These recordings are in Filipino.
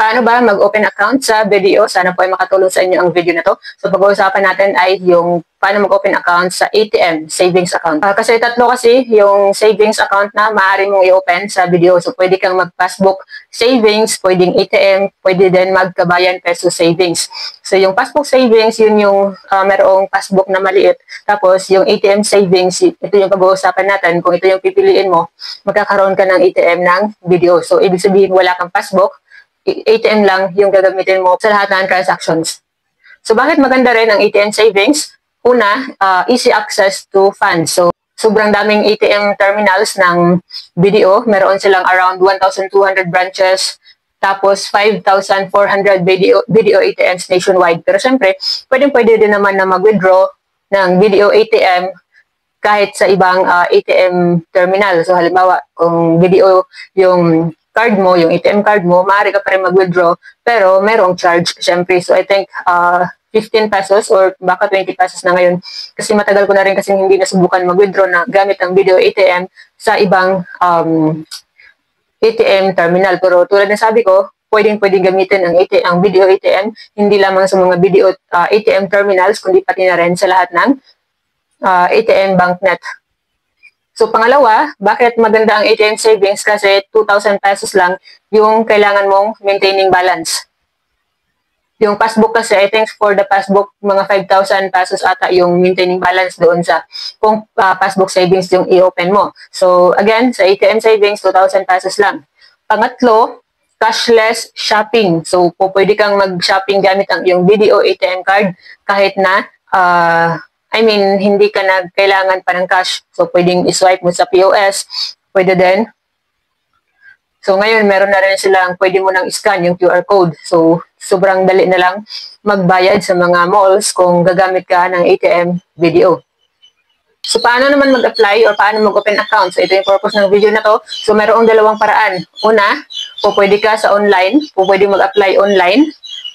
Paano ba mag-open account sa video? Sana po ay makatulong sa inyo ang video na to. So pag-uusapan natin ay yung paano mag-open account sa ATM, savings account. Kasi tatlo kasi yung savings account na maaari mong i-open sa video. So pwede kang mag-passbook savings, pwedeng ATM, pwede din magkabayan peso savings. So yung passbook savings, yun yung merong passbook na maliit. Tapos yung ATM savings, ito yung pag-uusapan natin. Kung ito yung pipiliin mo, magkakaroon ka ng ATM ng video. So ibig sabihin wala kang passbook, ATM lang yung gagamitin mo sa lahat ng transactions. So, bakit maganda rin ang ATM savings? Una, easy access to funds. So, sobrang daming ATM terminals ng BDO. Meron silang around 1,200 branches, tapos 5,400 BDO ATMs nationwide. Pero syempre, pwede din naman na mag-withdraw ng BDO ATM kahit sa ibang ATM terminal. So, halimbawa, kung BDO yung card mo, yung ATM card mo, maaari ka pa rin mag-withdraw, pero merong charge, syempre. So, I think 15 pesos or baka 20 pesos na ngayon. Kasi matagal ko na rin kasi hindi nasubukan mag-withdraw na gamit ang video ATM sa ibang ATM terminal. Pero tulad ng sabi ko, pwedeng gamitin ang video ATM, hindi lamang sa mga video ATM terminals, kundi pati na rin sa lahat ng ATM banknet. So, pangalawa, bakit maganda ang ATM savings? Kasi 2,000 pesos lang yung kailangan mong maintaining balance. Yung passbook kasi, I think for the passbook, mga 5,000 pesos ata yung maintaining balance doon sa kung passbook savings yung i-open mo. So, again, sa ATM savings, 2,000 pesos lang. Pangatlo, cashless shopping. So, pwede kang mag-shopping gamit ang yung video ATM card kahit na hindi ka na kailangan pa ng cash. So, pwedeng i-swipe mo sa POS. Pwede din. So, ngayon, meron na rin silang pwede mo nang i-scan yung QR code. So, sobrang dali na lang magbayad sa mga malls kung gagamit ka ng ATM video. So, paano naman mag-apply or paano mag-open account? So, ito yung purpose ng video na to. So, merong dalawang paraan. Una, pwede ka sa online. Pwede mag-apply online.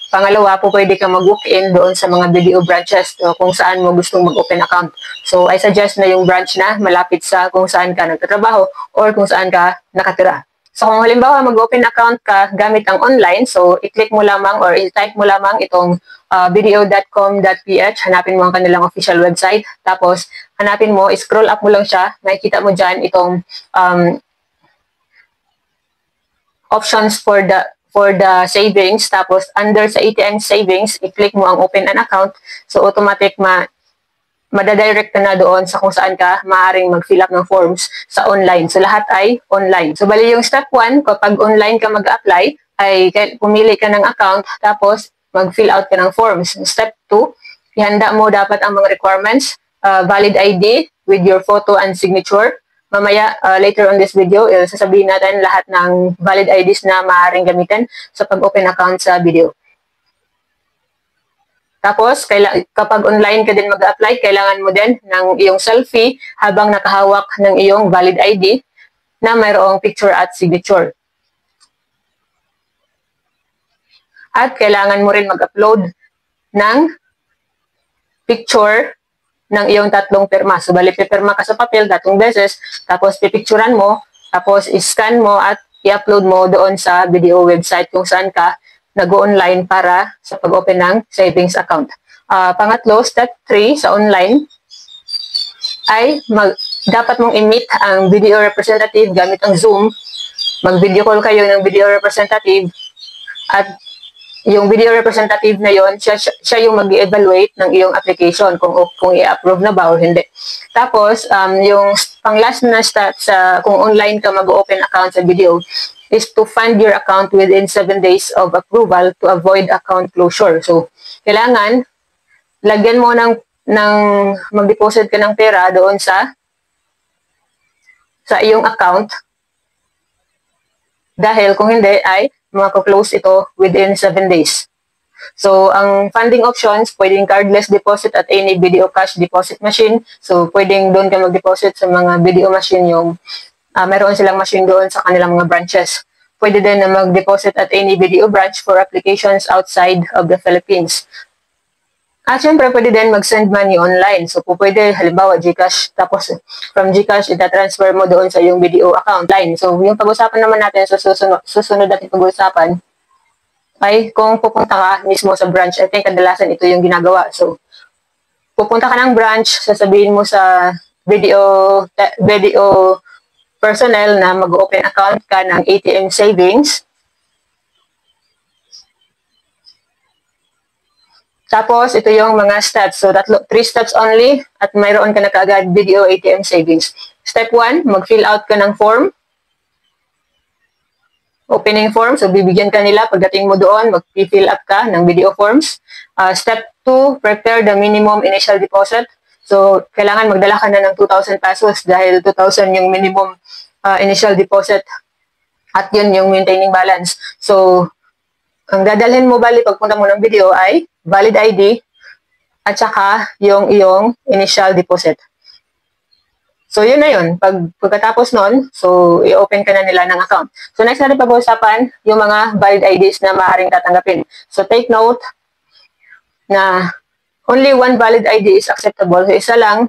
Pangalawa, pwede ka mag-walk-in doon sa mga video branches kung saan mo gustong mag-open account. So, I suggest na yung branch na malapit sa kung saan ka nagtatrabaho or kung saan ka nakatira. So, kung halimbawa mag-open account ka gamit ang online, so i-click mo lamang or i-type mo lamang itong video.com.ph, hanapin mo ang kanilang official website, tapos hanapin mo, scroll up mo lang siya, makikita mo dyan itong options for the savings, tapos under sa ATM savings, i-click mo ang open an account, so automatic madadirect ka na doon sa kung saan ka maaaring mag-fill up ng forms sa online. So lahat ay online. So bali yung step 1, kapag online ka mag-apply, ay pumili ka ng account, tapos mag-fill out ka ng forms. Step 2, ihanda mo dapat ang mga requirements, valid ID with your photo and signature. Mamaya, later on this video, sasabihin natin lahat ng valid IDs na maaaring gamitin sa pag-open account sa video. Tapos, kapag online ka din mag-apply, kailangan mo din ng iyong selfie habang nakahawak ng iyong valid ID na mayroong picture at signature. At kailangan mo rin mag-upload ng picture ng iyong 3 pirma. So, bali, pipirma ka sa papel 3 beses, tapos pipicturan mo, tapos i-scan mo at i-upload mo doon sa video website kung saan ka nag-online para sa pag-open ng savings account. Pangatlo, step 3 sa online, ay dapat mong i-meet ang video representative gamit ang Zoom. Mag-video call kayo ng video representative at yung video representative na yon, siya yung mag-evaluate ng iyong application kung i-approve na ba o hindi. Tapos, yung pang-last na step kung online ka mag-open account sa video is to fund your account within 7 days of approval to avoid account closure. So, kailangan lagyan mo ng mag-deposit ka ng pera doon sa iyong account dahil kung hindi ay mako-close ito within 7 days. So, ang funding options, pwedeng cardless deposit at any video cash deposit machine. So, pwedeng doon ka mag-deposit sa mga video machine yung meron silang machine doon sa kanilang mga branches. Pwede din na mag-deposit at any video branch for applications outside of the Philippines. At syempre, pwede din mag-send money online. So, pwede, halimbawa, GCash, tapos from GCash, ita-transfer mo doon sa yung video account line. So, yung pag-usapan naman natin sa susunod natin pag-usapan ay kung pupunta ka mismo sa branch. I think kadalasan ito yung ginagawa. So, pupunta ka ng branch, sasabihin mo sa video personnel na mag-open account ka ng ATM savings. Tapos, ito yung mga steps. So, 3 steps only at mayroon ka na kaagad video ATM savings. Step 1, mag-fill out ka ng form. Opening form. So, bibigyan ka nila. Pagdating mo doon, mag-fill up ka ng video forms. Step 2, prepare the minimum initial deposit. So, kailangan magdala ka na ng 2,000 pesos dahil 2,000 yung minimum initial deposit at yun yung maintaining balance. So, ang dadalhin mo bali pagpunta mo ng video ay valid ID at saka yung iyong initial deposit. So, yun na yun. Pagkatapos nun, so, i-open ka na nila ng account. So, next natin pag-uusapan yung mga valid IDs na maaaring tatanggapin. So, take note na only one valid ID is acceptable. So,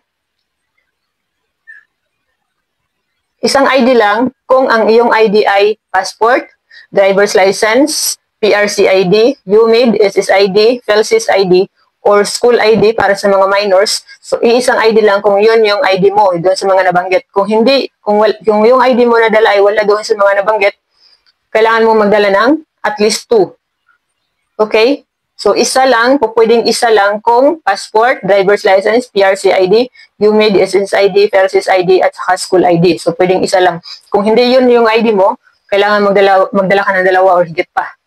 isang ID lang kung ang iyong ID ay passport, driver's license, PRC ID, UMID, SSID, PhilSys ID, or school ID para sa mga minors. So, iisang ID lang kung yun yung ID mo doon sa mga nabanggit. Kung hindi, kung yung ID mo nadala ay wala doon sa mga nabanggit, kailangan mo magdala ng at least 2. Okay? So, pwedeng isa lang kung passport, driver's license, PRC ID, UMID, SSID, PhilSys ID, at saka school ID. So, pwedeng isa lang. Kung hindi yun yung ID mo, kailangan magdala ka ng 2 or higit pa.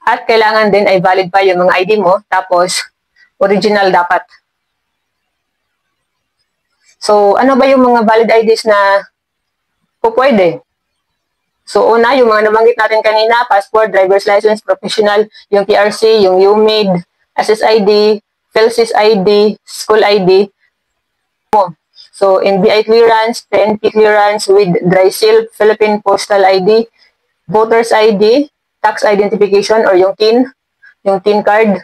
At kailangan din ay valid pa yung mga ID mo, tapos original dapat. So, ano ba yung mga valid IDs na pwede? So, una, yung mga nabanggit natin kanina, passport, driver's license, professional, yung PRC, yung UMID, SSID, PhilSys ID, school ID. So, NBI clearance, PNP clearance with dry seal, Philippine Postal ID, Voters ID, tax identification or yung TIN card,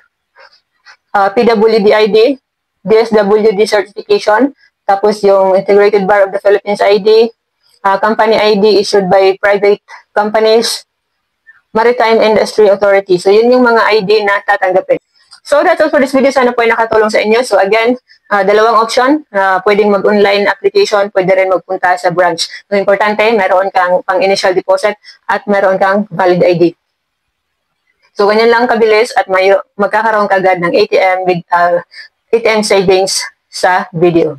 PWD ID, DSWD certification, tapos yung Integrated Bar of the Philippines ID, company ID issued by private companies, Maritime Industry Authority. So, yun yung mga ID na tatanggapin. So, that's all for this video. Sana po ay nakatulong sa inyo. So, again, 2 option. Pwedeng mag-online application, pwede rin magpunta sa branch. So, importante, meron kang pang-initial deposit at meron kang valid ID. So, ganyan lang kabilis at magkakaroon ka agad ng ATM with ATM savings sa video.